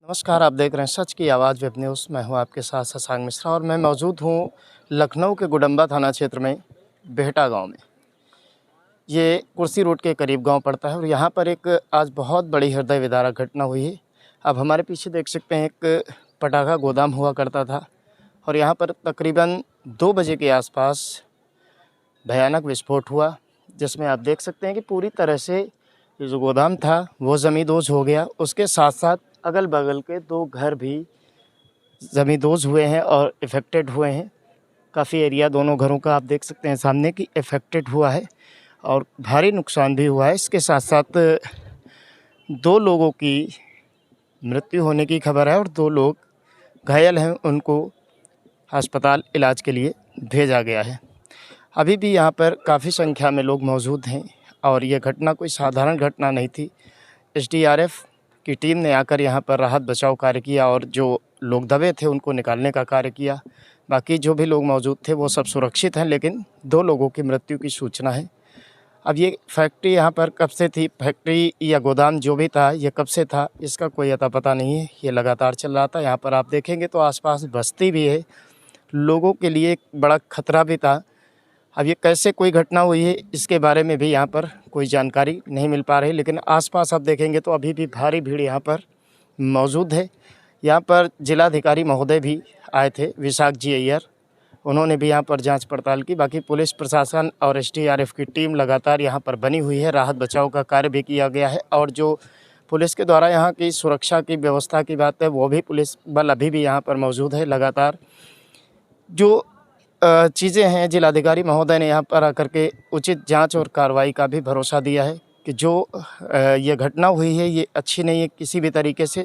नमस्कार, आप देख रहे हैं सच की आवाज़ वेब न्यूज़। मैं हूं आपके साथ शशांक मिश्रा और मैं मौजूद हूं लखनऊ के गुडम्बा थाना क्षेत्र में बेहटा गांव में। ये कुर्सी रोड के करीब गांव पड़ता है और यहां पर एक आज बहुत बड़ी हृदय विदारक घटना हुई है। अब हमारे पीछे देख सकते हैं एक पटाखा गोदाम हुआ करता था और यहाँ पर तकरीबन 2 बजे के आसपास भयानक विस्फोट हुआ, जिसमें आप देख सकते हैं कि पूरी तरह से ये जो गोदाम था वो ज़मींदोज़ हो गया। उसके साथ-साथ अगल-बगल के 2 घर भी ज़मींदोज़ हुए हैं और इफ़ेक्टेड हुए हैं। काफ़ी एरिया दोनों घरों का आप देख सकते हैं सामने कि इफ़ेक्टेड हुआ है और भारी नुकसान भी हुआ है। इसके साथ-साथ 2 लोगों की मृत्यु होने की खबर है और 2 लोग घायल हैं, उनको अस्पताल इलाज के लिए भेजा गया है। अभी भी यहाँ पर काफ़ी संख्या में लोग मौजूद हैं और ये घटना कोई साधारण घटना नहीं थी। एसडीआरएफ की टीम ने आकर यहाँ पर राहत बचाव कार्य किया और जो लोग दबे थे उनको निकालने का कार्य किया। बाकी जो भी लोग मौजूद थे वो सब सुरक्षित हैं, लेकिन 2 लोगों की मृत्यु की सूचना है। अब ये फैक्ट्री यहाँ पर कब से थी, फैक्ट्री या गोदाम जो भी था ये कब से था, इसका कोई अता पता नहीं है। ये लगातार चल रहा था। यहाँ पर आप देखेंगे तो आसपास बस्ती भी है, लोगों के लिए एक बड़ा खतरा भी था। अब ये कैसे कोई घटना हुई है इसके बारे में भी यहाँ पर कोई जानकारी नहीं मिल पा रही, लेकिन आसपास आप देखेंगे तो अभी भी भारी भीड़ यहाँ पर मौजूद है। यहाँ पर जिलाधिकारी महोदय भी आए थे, विशाख जी अय्यर, उन्होंने भी यहाँ पर जांच पड़ताल की। बाकी पुलिस प्रशासन और एसडीआरएफ की टीम लगातार यहाँ पर बनी हुई है। राहत बचाव का कार्य भी किया गया है और जो पुलिस के द्वारा यहाँ की सुरक्षा की व्यवस्था की बात है वो भी पुलिस बल अभी भी यहाँ पर मौजूद है। लगातार जो चीज़ें हैं, जिलाधिकारी महोदय ने यहाँ पर आकर के उचित जांच और कार्रवाई का भी भरोसा दिया है कि जो ये घटना हुई है ये अच्छी नहीं है किसी भी तरीके से,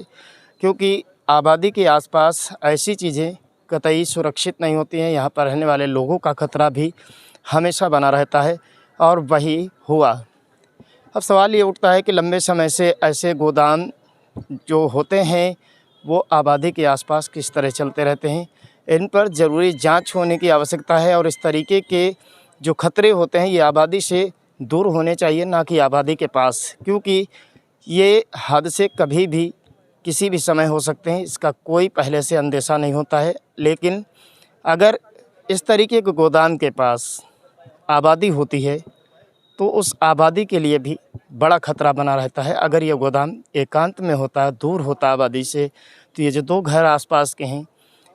क्योंकि आबादी के आसपास ऐसी चीज़ें कतई सुरक्षित नहीं होती हैं। यहाँ पर रहने वाले लोगों का खतरा भी हमेशा बना रहता है और वही हुआ। अब सवाल ये उठता है कि लंबे समय से ऐसे गोदाम जो होते हैं वो आबादी के आसपास किस तरह चलते रहते हैं, इन पर ज़रूरी जांच होने की आवश्यकता है और इस तरीके के जो खतरे होते हैं ये आबादी से दूर होने चाहिए, ना कि आबादी के पास, क्योंकि ये हादसे कभी भी किसी भी समय हो सकते हैं, इसका कोई पहले से अंदेशा नहीं होता है। लेकिन अगर इस तरीके के गोदाम के पास आबादी होती है तो उस आबादी के लिए भी बड़ा खतरा बना रहता है। अगर ये गोदाम एकांत में होता, दूर होता आबादी से, तो ये जो 2 घर आसपास के हैं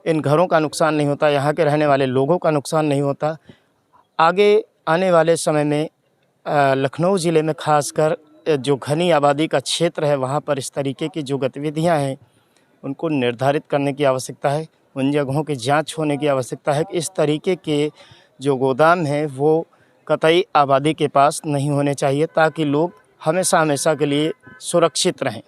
इन घरों का नुकसान नहीं होता, यहाँ के रहने वाले लोगों का नुकसान नहीं होता। आगे आने वाले समय में लखनऊ ज़िले में खासकर जो घनी आबादी का क्षेत्र है वहाँ पर इस तरीके की जो गतिविधियाँ हैं उनको निर्धारित करने की आवश्यकता है। उन जगहों की जांच होने की आवश्यकता है कि इस तरीके के जो गोदाम हैं वो कतई आबादी के पास नहीं होने चाहिए, ताकि लोग हमेशा हमेशा के लिए सुरक्षित रहें।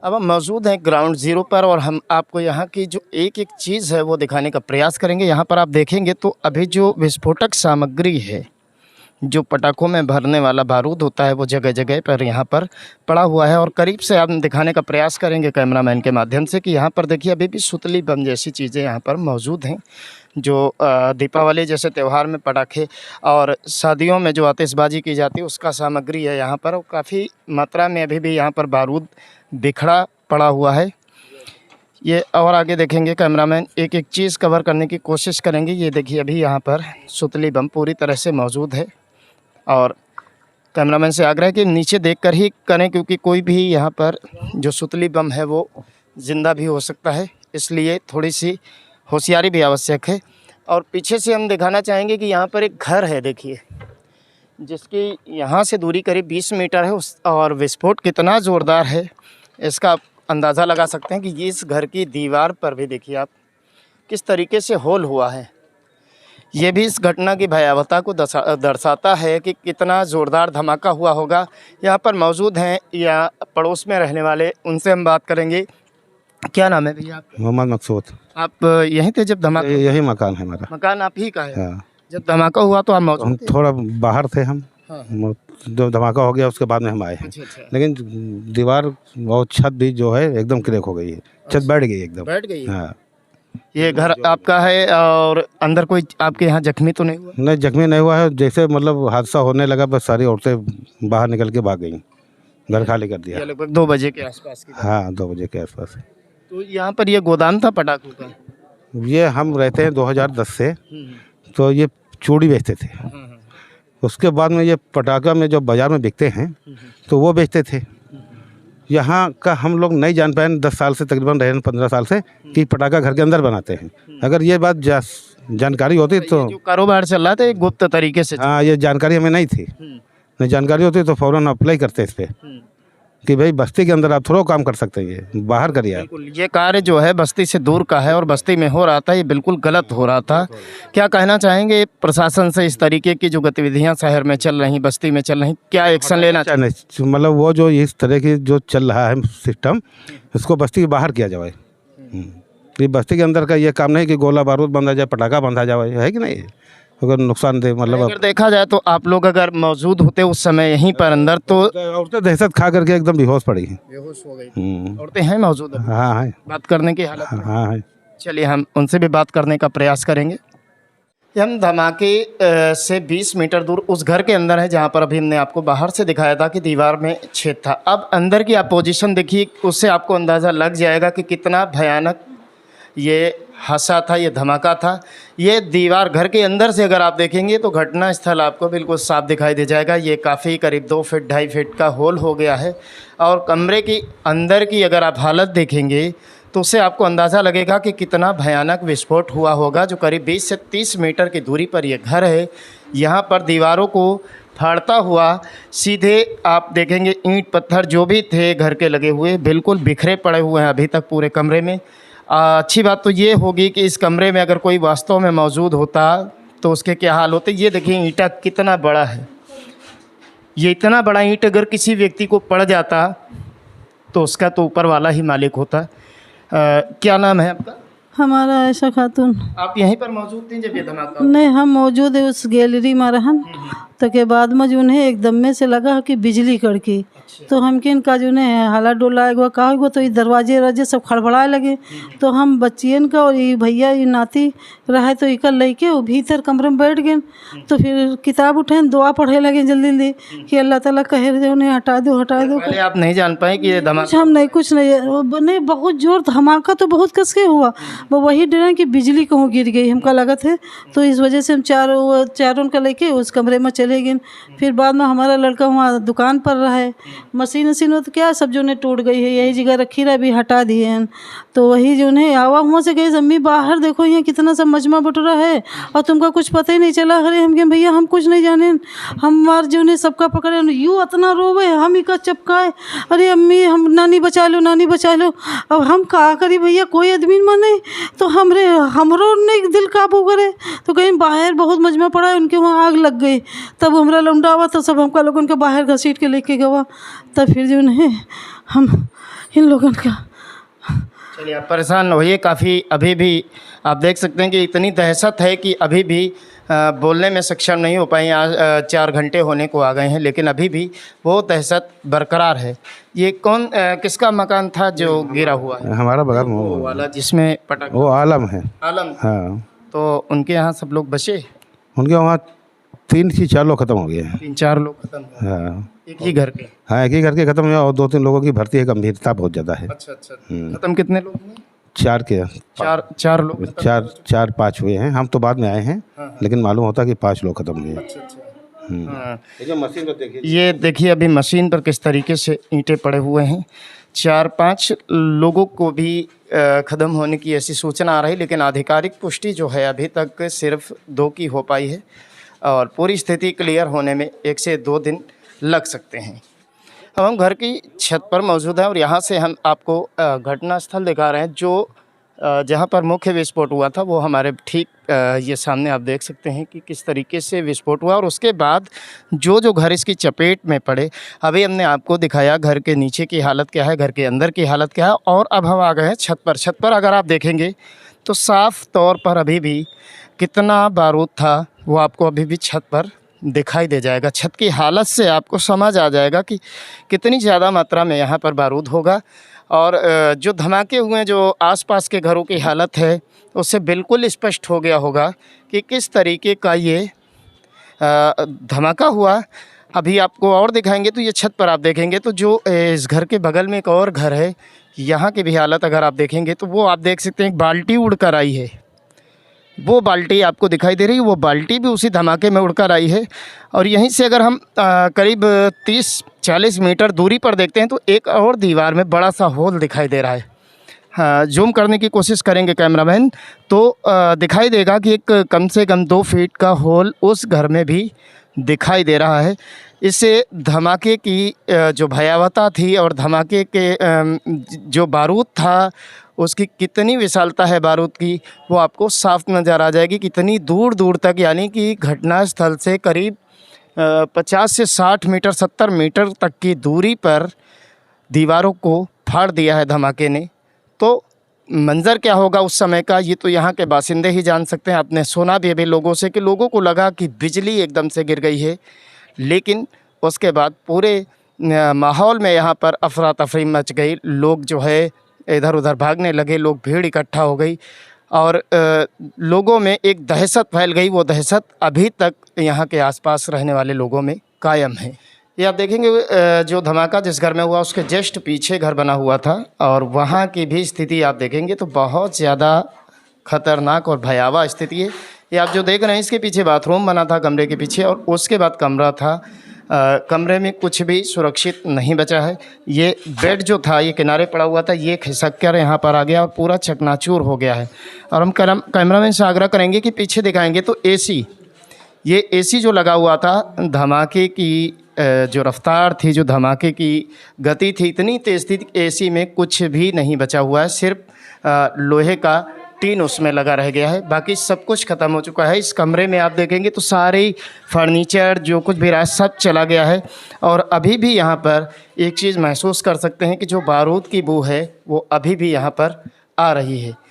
अब हम मौजूद हैं ग्राउंड ज़ीरो पर और हम आपको यहाँ की जो एक-एक चीज़ है वो दिखाने का प्रयास करेंगे। यहाँ पर आप देखेंगे तो अभी जो विस्फोटक सामग्री है, जो पटाखों में भरने वाला बारूद होता है वो जगह-जगह पर यहाँ पर पड़ा हुआ है और करीब से हम दिखाने का प्रयास करेंगे कैमरामैन के माध्यम से कि यहाँ पर देखिए अभी भी सुतली बम जैसी चीज़ें यहाँ पर मौजूद हैं। जो दीपावली जैसे त्यौहार में पटाखे और शादियों में जो आतिशबाजी की जाती है उसका सामग्री है यहाँ पर, और काफ़ी मात्रा में अभी भी यहाँ पर बारूद बिखरा पड़ा हुआ है। ये और आगे देखेंगे कैमरामैन, एक-एक चीज़ कवर करने की कोशिश करेंगे। ये देखिए अभी यहाँ पर सुतली बम पूरी तरह से मौजूद है और कैमरामैन से आग्रह है कि नीचे देखकर ही करें, क्योंकि कोई भी यहाँ पर जो सुतली बम है वो ज़िंदा भी हो सकता है, इसलिए थोड़ी सी होशियारी भी आवश्यक है। और पीछे से हम दिखाना चाहेंगे कि यहाँ पर एक घर है, देखिए, जिसकी यहाँ से दूरी करीब 20 मीटर है और विस्फोट कितना ज़ोरदार है इसका आप अंदाज़ा लगा सकते हैं कि ये इस घर की दीवार पर भी देखिए आप किस तरीके से होल हुआ है। ये भी इस घटना की भयावहता को दर्शाता है कि कितना ज़ोरदार धमाका हुआ होगा। यहाँ पर मौजूद हैं या पड़ोस में रहने वाले, उनसे हम बात करेंगे। क्या नाम है भैया आपका? मोहम्मद मकसूद। आप यहीं थे जब धमाका? यही मकान है हमारा। मकान आप ही का है? हाँ। जब धमाका हुआ तो आप हम मौजूद थे? थोड़ा बाहर थे हम। हाँ। जो धमाका हो गया उसके बाद में हम आए हैं। अच्छा। लेकिन दीवार और छत भी जो है एकदम क्रैक हो गई है, छत बैठ गई एकदम। बैठ गई? हाँ। ये घर आपका है और अंदर कोई आपके यहाँ जख्मी तो नहीं हुआ? नहीं, जख्मी नहीं हुआ है। जैसे मतलब हादसा होने लगा बस सारी औरतें बाहर निकल के भाग गई, घर खाली कर दिया। ये लगभग 2 बजे के आसपास की बात। हाँ, 2 बजे के आसपास। तो यहाँ पर ये गोदाम था पटाखों का? ये हम रहते हैं 2010 से, तो ये चूड़ी बेचते थे। उसके बाद में ये पटाखा में जो बाज़ार में बिकते हैं तो वो बेचते थे। यहाँ का हम लोग नहीं जान पाए 10 साल से, तकरीबन रहे 15 साल से, कि पटाखा घर के अंदर बनाते हैं। अगर ये बात जानकारी होती तो जो कारोबार चल रहा था एक गुप्त तरीके से। हाँ, ये जानकारी हमें नहीं थी। नहीं जानकारी होती तो फ़ौरन अप्लाई करते इस पर कि भाई बस्ती के अंदर आप थोड़ा काम कर सकते हैं, ये बाहर करिए आप। बिल्कुल, ये कार्य जो है बस्ती से दूर का है और बस्ती में हो रहा था, ये बिल्कुल गलत हो रहा था। क्या कहना चाहेंगे प्रशासन से? इस तरीके की जो गतिविधियां शहर में चल रही, बस्ती में चल रही, क्या एक्शन लेना चाहिए? मतलब वो जो इस तरह की जो चल रहा है सिस्टम, इसको बस्ती के बाहर किया जाए। ये बस्ती के अंदर का ये काम नहीं कि गोला बारूद बंधा जाए, पटाखा बंधा जाए, है कि नहीं? अगर नुकसानदेह मतलब अगर देखा जाए तो आप लोग अगर मौजूद होते उस समय यहीं पर अंदर तो औरतें दहशत खा करके एकदम बेहोश पड़ी हैं। बेहोश हो गई। औरतें हैं मौजूद अभी? हाँ है। बात करने की हालत में? हाँ है। चलिए हम उनसे भी बात करने का प्रयास करेंगे। हम धमाके से 20 मीटर दूर उस घर के अंदर है जहां पर अभी हमने आपको बाहर से दिखाया था कि दीवार में छेद था। अब अंदर की आप पोजीशन देखिए, उससे आपको अंदाज़ा लग जाएगा कि कितना भयानक ये हादसा था, ये धमाका था। ये दीवार घर के अंदर से अगर आप देखेंगे तो घटना स्थल आपको बिल्कुल साफ दिखाई दे जाएगा। ये काफ़ी करीब 2 फीट 2.5 फीट का होल हो गया है और कमरे की अंदर की अगर आप हालत देखेंगे तो उससे आपको अंदाज़ा लगेगा कि कितना भयानक विस्फोट हुआ होगा। जो करीब 20 से 30 मीटर की दूरी पर ये घर है, यहाँ पर दीवारों को फाड़ता हुआ सीधे आप देखेंगे ईंट पत्थर जो भी थे घर के लगे हुए बिल्कुल बिखरे पड़े हुए हैं अभी तक पूरे कमरे में। अच्छी बात तो ये होगी कि इस कमरे में अगर कोई वास्तव में मौजूद होता तो उसके क्या हाल होते। ये देखिए ईंटा कितना बड़ा है, ये इतना बड़ा ईंट अगर किसी व्यक्ति को पड़ जाता तो उसका तो ऊपर वाला ही मालिक होता। क्या नाम है आपका? हमारा आयशा खातून। आप यहीं पर मौजूद थी जब ये धमाका हुआ? नहीं, हम मौजूद है उस गैलरी में रहन। तो के बाद में जो है एकदम में से लगा कि बिजली कड़की। तो हम के इनका जो है हाला डोला हुआ कहा हुआ, तो ये दरवाजे रजे सब खड़बड़ाए लगे। तो हम बच्चियन का और ये भैया ये नाती रहे तो इकर लेके वो भीतर कमरे में बैठ गए। तो फिर किताब उठे दुआ पढ़े लगे जल्दी जल्दी कि अल्लाह ताला कहे जो उन्हें हटा दो हटा दो। पहले आप नहीं जान पाए कि ये धमाका? हम नहीं, कुछ नहीं, बहुत जोर धमाका तो बहुत कस के हुआ। वो वही डरा कि बिजली कहूँ गिर गई हमका लगा थे। तो इस वजह से हम चारों का लेके उस कमरे में चले गए। फिर बाद में हमारा लड़का वहाँ दुकान पर रहा है, मशीन तो क्या सब जो ने टूट गई है, यही जगह रखी रहा भी हटा दिए हैं। तो वही जो है आवा हुआ से गए अम्मी बाहर देखो यहाँ कितना सब मजमा बटोरा है और तुमका कुछ पता ही नहीं चला। अरे हम कहें भैया हम कुछ नहीं जाने, हमार जो ने सबका पकड़े यूँ इतना रोवे हम इका चपकाए, अरे अम्मी हम नानी बचा लो नानी बचा लो। अब हम कहा करी भैया कोई आदमी माने तो हमरो नहीं दिल काबू करे। तो कहीं बाहर बहुत मजमा पड़ा है, उनके वहाँ आग लग गई। तब हमारा लौंडा हुआ तो सब हमका लोगों के बाहर घसीट के लेके गवा। तब फिर जो है हम इन लोगों का। चलिए आप परेशान न होइए, काफ़ी अभी भी आप देख सकते हैं कि इतनी दहशत है कि अभी भी बोलने में सक्षम नहीं हो पाए। आज 4 घंटे होने को आ गए हैं लेकिन अभी भी वो दहशत बरकरार है। ये कौन किसका मकान था जो गिरा हुआ है? हमारा बगल में वो वाला जिसमें पटाखा? वो आलम है। आलम? हाँ। तो उनके यहाँ सब लोग बचे? उनके वहाँ 3 से 4 लोग खत्म हो गए हैं। 3-4 लोग खत्म हुए? हाँ, एक ही घर के? हाँ एक ही घर के खत्म हुआ और 2-3 लोगों की भर्ती है, गंभीरता बहुत ज़्यादा है। अच्छा। खत्म कितने लोग हुए? 4 के 4 लोग? 4-5 हुए हैं। हम तो बाद में आए हैं। हाँ। लेकिन मालूम होता कि 5 लोग खत्म हुए। हाँ। ये मशीन तो देखिए, ये देखिए अभी मशीन पर किस तरीके से ईंटें पड़े हुए हैं। 4-5 लोगों को भी ख़त्म होने की ऐसी सूचना आ रही, लेकिन आधिकारिक पुष्टि जो है अभी तक सिर्फ 2 की हो पाई है और पूरी स्थिति क्लियर होने में 1 से 2 दिन लग सकते हैं। अब हम घर की छत पर मौजूद हैं और यहाँ से हम आपको घटना स्थल दिखा रहे हैं जो जहाँ पर मुख्य विस्फोट हुआ था वो हमारे ठीक ये सामने आप देख सकते हैं कि किस तरीके से विस्फोट हुआ और उसके बाद जो घर इसकी चपेट में पड़े। अभी हमने आपको दिखाया घर के नीचे की हालत क्या है, घर के अंदर की हालत क्या है और अब हम आ गए हैं छत पर। छत पर अगर आप देखेंगे तो साफ़ तौर पर अभी भी कितना बारूद था वो आपको अभी भी छत पर दिखाई दे जाएगा। छत की हालत से आपको समझ आ जाएगा कि कितनी ज़्यादा मात्रा में यहाँ पर बारूद होगा और जो धमाके हुए जो आसपास के घरों की हालत है उससे बिल्कुल स्पष्ट हो गया होगा कि किस तरीके का ये धमाका हुआ। अभी आपको और दिखाएंगे तो ये छत पर आप देखेंगे तो जो इस घर के बगल में एक और घर है, यहाँ की भी हालत अगर आप देखेंगे तो वो आप देख सकते हैं एक बाल्टी उड़कर आई है। वो बाल्टी आपको दिखाई दे रही है, वो बाल्टी भी उसी धमाके में उड़कर आई है। और यहीं से अगर हम करीब 30-40 मीटर दूरी पर देखते हैं तो एक और दीवार में बड़ा सा होल दिखाई दे रहा है। हाँ, जूम करने की कोशिश करेंगे कैमरामैन तो दिखाई देगा कि एक कम से कम 2 फीट का होल उस घर में भी दिखाई दे रहा है। इससे धमाके की जो भयावहता थी और धमाके के जो बारूद था उसकी कितनी विशालता है बारूद की, वो आपको साफ नज़र आ जाएगी। कितनी दूर दूर तक, यानी कि घटनास्थल से करीब 50 से 60 मीटर 70 मीटर तक की दूरी पर दीवारों को फाड़ दिया है धमाके ने। तो मंज़र क्या होगा उस समय का, ये तो यहाँ के बासिंदे ही जान सकते हैं। आपने सुना भी अभी लोगों से कि लोगों को लगा कि बिजली एकदम से गिर गई है, लेकिन उसके बाद पूरे माहौल में यहाँ पर अफरा तफरी मच गई। लोग जो है इधर उधर भागने लगे, लोग भीड़ इकट्ठा हो गई और लोगों में एक दहशत फैल गई। वो दहशत अभी तक यहाँ के आसपास रहने वाले लोगों में कायम है। ये आप देखेंगे जो धमाका जिस घर में हुआ उसके जस्ट पीछे घर बना हुआ था और वहाँ की भी स्थिति आप देखेंगे तो बहुत ज़्यादा ख़तरनाक और भयावह स्थिति है। ये आप जो देख रहे हैं इसके पीछे बाथरूम बना था कमरे के पीछे और उसके बाद कमरा था। कमरे में कुछ भी सुरक्षित नहीं बचा है। ये बेड जो था ये किनारे पड़ा हुआ था, ये खिसक कर यहाँ पर आ गया और पूरा चकनाचूर हो गया है। और हम कैमरामैन से आग्रह करेंगे कि पीछे दिखाएंगे तो एसी, ये एसी जो लगा हुआ था, धमाके की जो रफ्तार थी, जो धमाके की गति थी, इतनी तेज़ थी एसी में कुछ भी नहीं बचा हुआ है। सिर्फ लोहे का टीन उसमें लगा रह गया है, बाकी सब कुछ ख़त्म हो चुका है। इस कमरे में आप देखेंगे तो सारे फर्नीचर जो कुछ भी रहा है सब चला गया है। और अभी भी यहाँ पर एक चीज़ महसूस कर सकते हैं कि जो बारूद की बू है वो अभी भी यहाँ पर आ रही है।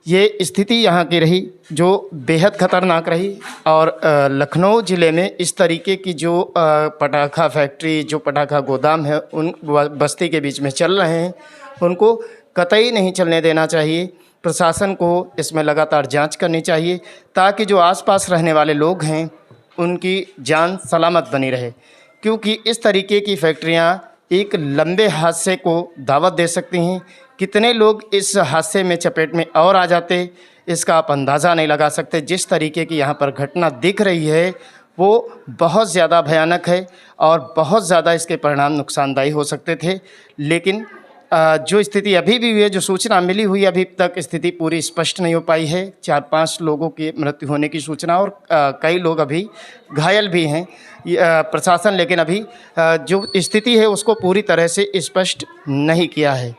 ये स्थिति यहाँ की रही जो बेहद ख़तरनाक रही। और लखनऊ ज़िले में इस तरीके की जो पटाखा फैक्ट्री, जो पटाखा गोदाम है उन बस्ती के बीच में चल रहे हैं, उनको कतई नहीं चलने देना चाहिए। प्रशासन को इसमें लगातार जांच करनी चाहिए ताकि जो आसपास रहने वाले लोग हैं उनकी जान सलामत बनी रहे, क्योंकि इस तरीके की फैक्ट्रियां एक लंबे हादसे को दावत दे सकती हैं। कितने लोग इस हादसे में चपेट में और आ जाते इसका आप अंदाज़ा नहीं लगा सकते। जिस तरीके की यहाँ पर घटना दिख रही है वो बहुत ज़्यादा भयानक है और बहुत ज़्यादा इसके परिणाम नुकसानदायी हो सकते थे। लेकिन जो स्थिति अभी भी हुई है, जो सूचना मिली हुई अभी तक स्थिति पूरी स्पष्ट नहीं हो पाई है। 4-5 लोगों की मृत्यु होने की सूचना और कई लोग अभी घायल भी हैं। प्रशासन लेकिन अभी जो स्थिति है उसको पूरी तरह से स्पष्ट नहीं किया है।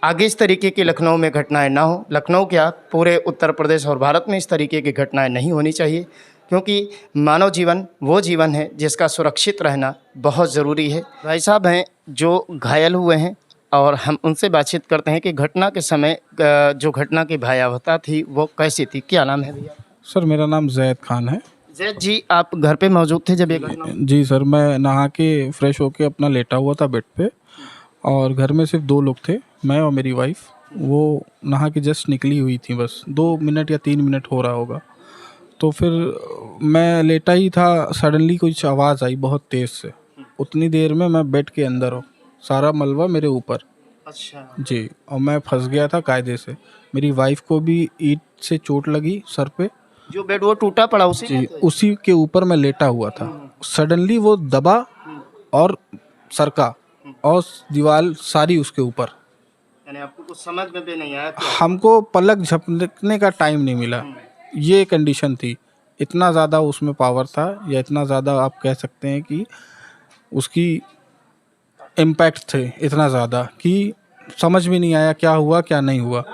आगे इस तरीके की लखनऊ में घटनाएं ना हो, लखनऊ क्या पूरे उत्तर प्रदेश और भारत में इस तरीके की घटनाएं नहीं होनी चाहिए, क्योंकि मानव जीवन वो जीवन है जिसका सुरक्षित रहना बहुत ज़रूरी है। भाई साहब हैं जो घायल हुए हैं और हम उनसे बातचीत करते हैं कि घटना के समय जो घटना की भयावहता थी वो कैसी थी। क्या नाम है भैया? सर मेरा नाम जैद खान है। जैद जी, आप घर पे मौजूद थे जब ये घटना? जी सर, मैं नहा के फ्रेश होके अपना लेटा हुआ था बेड पे और घर में सिर्फ 2 लोग थे, मैं और मेरी वाइफ। वो नहा के जस्ट निकली हुई थी, बस 2 मिनट या 3 मिनट हो रहा होगा। तो फिर मैं लेटा ही था, सडनली कुछ आवाज़ आई बहुत तेज़ से। उतनी देर में मैं बेड के अंदर हूँ, सारा मलबा मेरे ऊपर। अच्छा जी, और मैं फंस गया था कायदे से। मेरी वाइफ को भी ईंट से चोट लगी सर पे। जो बेड वो टूटा पड़ा उसी जी, उसी के ऊपर मैं लेटा हुआ था। सडनली वो दबा और सरका और दीवार सारी उसके ऊपर। यानी आपको कुछ समझ में भी नहीं आया? हमको पलक झपकने का टाइम नहीं मिला, ये कंडीशन थी। इतना ज़्यादा उसमें पावर था, या इतना ज़्यादा आप कह सकते हैं कि उसकी इम्पैक्ट थे इतना ज़्यादा कि समझ में नहीं आया क्या हुआ क्या नहीं हुआ।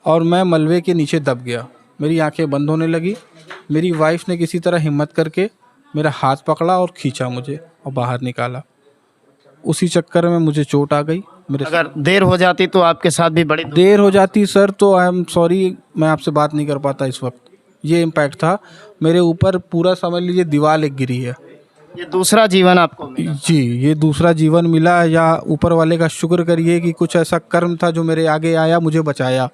और मैं मलबे के नीचे दब गया, मेरी आंखें बंद होने लगी। मेरी वाइफ ने किसी तरह हिम्मत करके मेरा हाथ पकड़ा और खींचा मुझे और बाहर निकाला। उसी चक्कर में मुझे चोट आ गई। अगर देर हो जाती तो आपके साथ भी बड़ी देर हो जाती सर तो आई एम सॉरी, मैं आपसे बात नहीं कर पाता इस वक्त। ये इम्पैक्ट था मेरे ऊपर, पूरा समझ लीजिए दीवार एक गिरी है। ये दूसरा जीवन आपको मिला? जी, ये दूसरा जीवन मिला, या ऊपर वाले का शुक्र करिए कि कुछ ऐसा कर्म था जो मेरे आगे आया, मुझे बचाया।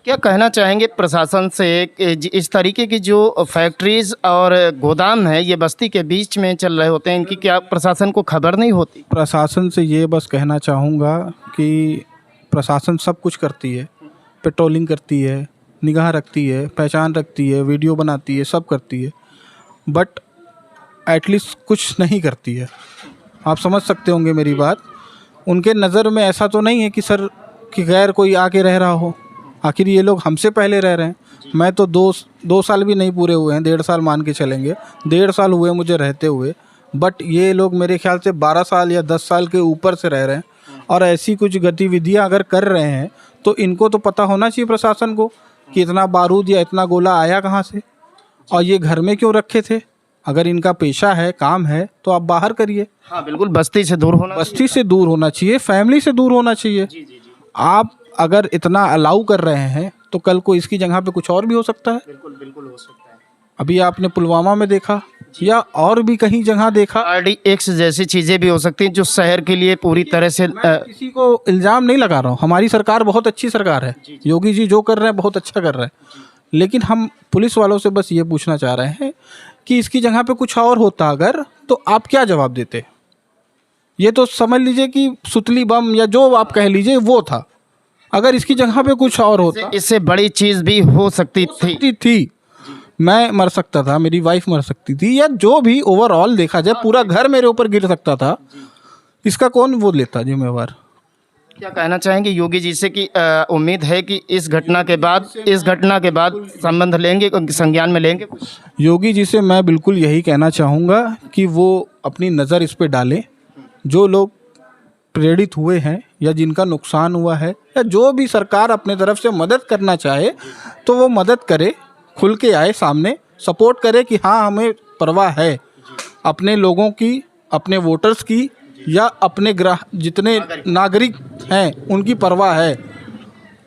क्या कहना चाहेंगे प्रशासन से कि इस तरीके की जो फैक्ट्रीज और गोदाम है ये बस्ती के बीच में चल रहे होते हैं, इनकी क्या प्रशासन को खबर नहीं होती? प्रशासन से ये बस कहना चाहूँगा कि प्रशासन सब कुछ करती है, पेट्रोलिंग करती है, निगाह रखती है, पहचान रखती है, वीडियो बनाती है, सब करती है, बट एटलीस्ट कुछ नहीं करती है। आप समझ सकते होंगे मेरी बात। उनके नज़र में ऐसा तो नहीं है कि सर कि गैर कोई आके रह रहा हो। आखिर ये लोग हमसे पहले रह रहे हैं। मैं तो दो साल भी नहीं पूरे हुए हैं, 1.5 साल मान के चलेंगे, 1.5 साल हुए मुझे रहते हुए, बट ये लोग मेरे ख्याल से 12 साल या 10 साल के ऊपर से रह रहे हैं। और ऐसी कुछ गतिविधियां अगर कर रहे हैं तो इनको तो पता होना चाहिए प्रशासन को कि इतना बारूद या इतना गोला आया कहाँ से और ये घर में क्यों रखे थे। अगर इनका पेशा है, काम है, तो आप बाहर करिए। हाँ बिल्कुल, बस्ती से दूर होना बस्ती से दूर होना चाहिए, फैमिली से दूर होना चाहिए। आप अगर इतना अलाउ कर रहे हैं तो कल को इसकी जगह पे कुछ और भी हो सकता है। बिल्कुल हो सकता है। अभी आपने पुलवामा में देखा या और भी कहीं जगह देखा। RDX जैसी चीज़ें भी हो सकती हैं जो शहर के लिए पूरी तरह से मैं किसी को इल्ज़ाम नहीं लगा रहा हूँ, हमारी सरकार बहुत अच्छी सरकार है, योगी जी जो कर रहे हैं बहुत अच्छा कर रहे हैं, लेकिन हम पुलिस वालों से बस ये पूछना चाह रहे हैं कि इसकी जगह पे कुछ और होता अगर, तो आप क्या जवाब देते। ये तो समझ लीजिए कि सुतली बम या जो आप कह लीजिए वो था। अगर इसकी जगह पे कुछ और होता, इससे बड़ी चीज़ भी हो सकती थी। मैं मर सकता था, मेरी वाइफ मर सकती थी, या जो भी ओवरऑल देखा जाए पूरा घर मेरे ऊपर गिर सकता था। इसका कौन वो लेता जिम्मेवार। क्या कहना चाहेंगे योगी जी से कि उम्मीद है कि इस घटना के बाद संबंध लेंगे, संज्ञान में लेंगे? योगी जी से मैं बिल्कुल यही कहना चाहूँगा कि वो अपनी नज़र इस पे डालें। जो लोग प्रेरित हुए हैं या जिनका नुकसान हुआ है या जो भी सरकार अपने तरफ से मदद करना चाहे तो वो मदद करे, खुल के आए सामने, सपोर्ट करे कि हाँ हमें परवाह है अपने लोगों की, अपने वोटर्स की, या अपने जितने नागरिक हैं उनकी परवाह है।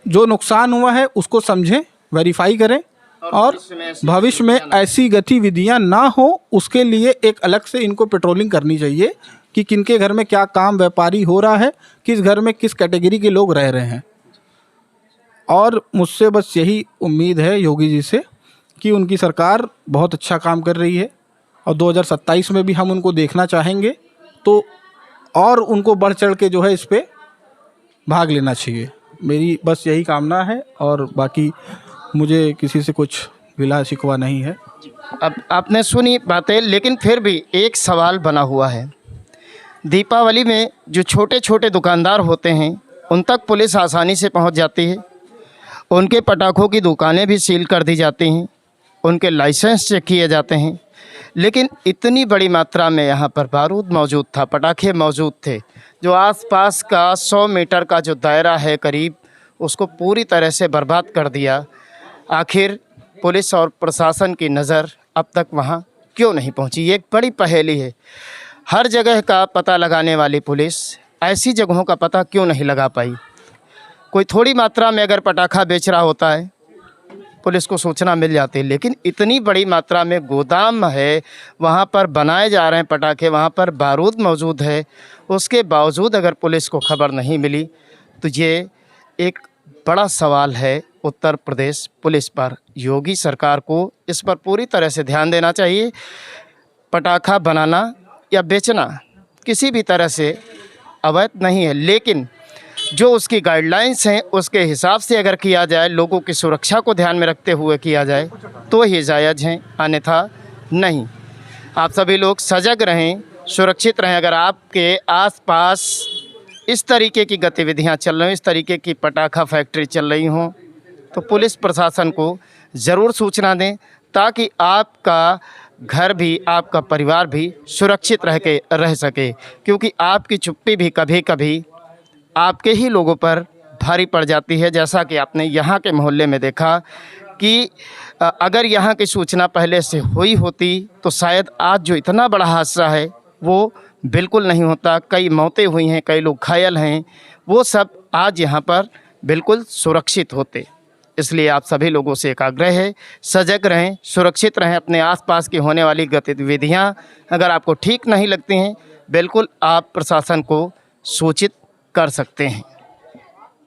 जो नुकसान हुआ है उसको समझें, वेरीफाई करें और भविष्य में ऐसी गतिविधियां ना हो उसके लिए एक अलग से इनको पेट्रोलिंग करनी चाहिए कि किनके घर में क्या काम व्यापारी हो रहा है, किस घर में किस कैटेगरी के लोग रह रहे हैं। और मुझसे बस यही उम्मीद है योगी जी से कि उनकी सरकार बहुत अच्छा काम कर रही है और 2027 में भी हम उनको देखना चाहेंगे, तो और उनको बढ़ चढ़ के जो है इस पे भाग लेना चाहिए। मेरी बस यही कामना है और बाकी मुझे किसी से कुछ गिला शिकवा नहीं है। अब आपने सुनी बातें, लेकिन फिर भी एक सवाल बना हुआ है। दीपावली में जो छोटे छोटे दुकानदार होते हैं उन तक पुलिस आसानी से पहुंच जाती है, उनके पटाखों की दुकानें भी सील कर दी जाती हैं, उनके लाइसेंस चेक किए जाते हैं, लेकिन इतनी बड़ी मात्रा में यहाँ पर बारूद मौजूद था, पटाखे मौजूद थे, जो आसपास का 100 मीटर का जो दायरा है करीब, उसको पूरी तरह से बर्बाद कर दिया। आखिर पुलिस और प्रशासन की नज़र अब तक वहाँ क्यों नहीं पहुँची? ये एक बड़ी पहेली है। हर जगह का पता लगाने वाली पुलिस ऐसी जगहों का पता क्यों नहीं लगा पाई? कोई थोड़ी मात्रा में अगर पटाखा बेच रहा होता है पुलिस को सूचना मिल जाती है, लेकिन इतनी बड़ी मात्रा में गोदाम है, वहाँ पर बनाए जा रहे हैं पटाखे, वहाँ पर बारूद मौजूद है, उसके बावजूद अगर पुलिस को खबर नहीं मिली तो ये एक बड़ा सवाल है उत्तर प्रदेश पुलिस पर। योगी सरकार को इस पर पूरी तरह से ध्यान देना चाहिए। पटाखा बनाना या बेचना किसी भी तरह से अवैध नहीं है, लेकिन जो उसकी गाइडलाइंस हैं उसके हिसाब से अगर किया जाए, लोगों की सुरक्षा को ध्यान में रखते हुए किया जाए तो ही जायज़ हैं, अन्यथा नहीं। आप सभी लोग सजग रहें, सुरक्षित रहें। अगर आपके आसपास इस तरीके की गतिविधियां चल रही, इस तरीके की पटाखा फैक्ट्री चल रही हों, तो पुलिस प्रशासन को ज़रूर सूचना दें ताकि आपका घर भी, आपका परिवार भी सुरक्षित रह सके, क्योंकि आपकी चुप्पी भी कभी कभी आपके ही लोगों पर भारी पड़ जाती है। जैसा कि आपने यहाँ के मोहल्ले में देखा कि अगर यहाँ की सूचना पहले से हुई होती तो शायद आज जो इतना बड़ा हादसा है वो बिल्कुल नहीं होता। कई मौतें हुई हैं, कई लोग घायल हैं, वो सब आज यहाँ पर बिल्कुल सुरक्षित होते। इसलिए आप सभी लोगों से एक आग्रह है, सजग रहें, सुरक्षित रहें। अपने आसपास की होने वाली गतिविधियाँ अगर आपको ठीक नहीं लगती हैं, बिल्कुल आप प्रशासन को सूचित कर सकते हैं।